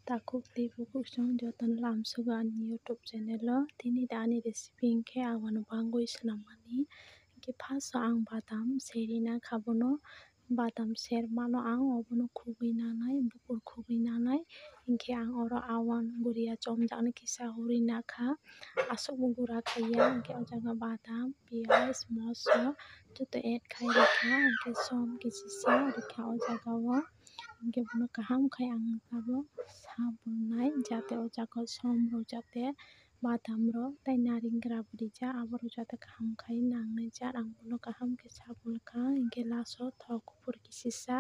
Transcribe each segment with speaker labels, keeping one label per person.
Speaker 1: Takuk di bukuk song joton lam suga ani YouTube channel lo tini dani recipe ingke awano bangui senamani ingke paso ang badam serina kabono badam sermano ang obono khugui nanai bukur khugui nanai ingke ang oro awan guria chomjaknai kisa huri nakha asok bo gura khaiya ingke o jaga badam piyaj moso joto add khai rekha ingke som kisisa rekha o jaga o ingke bono kaham khai ang tabo sabunai jate o jaga som rok jate badam rok tei naringra bo rijak abo rok jate kaham khai nangnai jak ang bono kaham ke sabunka ingke lasto o thok kupur kisisa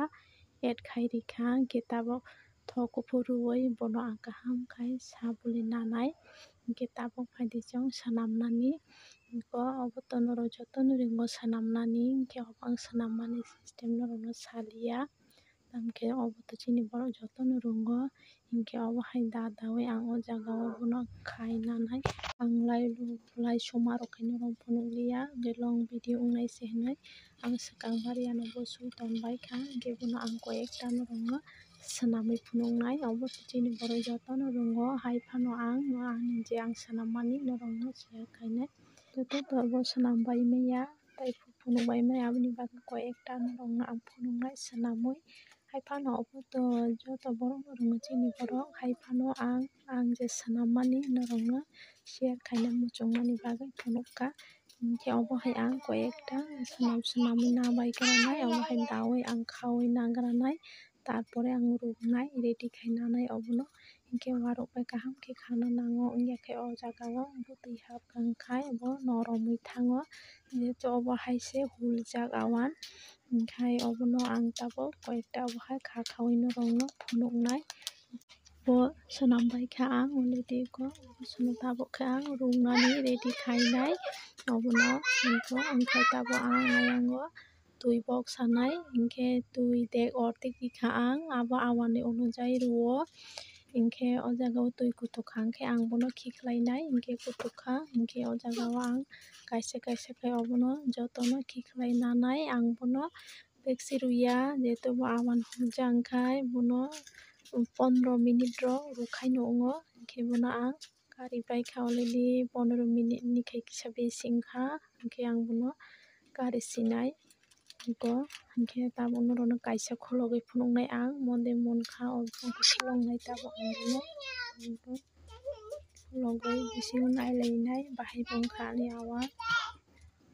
Speaker 1: add khai rekha ingke tabok thok kupur ruoi bono ang kaham khai sabuli nanai ingke tabok paide chong sanamnani ingko obo tono joto no ringo sanamnani ingke obo ang sanammani system no salia tamke obo to chini borok joto no rungo ingke obo hai dadawui ang o jaga o bono khai nanai ang lai soma rok khai no phunukliya hingke long video wngnai se hinui ang swkang baria no bosui tonbaikha hingke bono ang koi ekta no swnamui phunuknai obo chini borok joto no rungo hai fano ang je ang sanammani norogno share khainai joto to obo swnambai maya tei phunukbai maya aboni bagui koi ekta norogno ang phunuknai swnamui hai fano obo to joto borok no rungo chini borok hai fano ang je swnammani norogno share khainai muchungmani bagui phunukka hingke obo hai ang koi ekta swnamui nabaigrana obo hai dawui ang khaui nagranai tar pore ang ruknai ready khainanai obono hingke warokbai kaham khe khana nango ongya khe o jaga o bwtui habkang khai bo noromoi thango jehetu obo haise huljak awan ingkhai obono ang tabuk koi ekta obo hai kha khawui norogno phunuknai bo swnambaikha ang already ko tabuk khe ang rungmani ready khainai obono onkhay tabuk ang ayango tui boksanai hingke tui dek ortikha ang abo awan ni onujai ruo hingke o jaga o tui kutukha hingke ang bono khiklainai hingke kutukha hingke o jaga o ang kaisa kaisa khai obono joto no khikhlai nanai ang bono beksiruya jehetu bo awan himjak khai bono 15 minute rok rukhai nungo hingke bono ang karibaikha already 15 minute ni khai kisa besi wngkha hingke ang bono kari sinai hingke tabuk norog no kaisa khologui phunuknai ang monde munkha kholongnai tabuk ang bono khologoi bisingo nailaienai bahai bo wngkha ani awan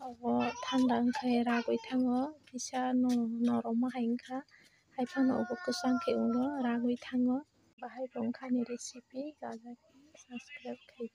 Speaker 1: obo thanda wngkhai ragui thango kisa noroma hai wngkha hai fano obo kwchang khe ungo ragui thango bahai bo wngkha ni recipe subscribe khai.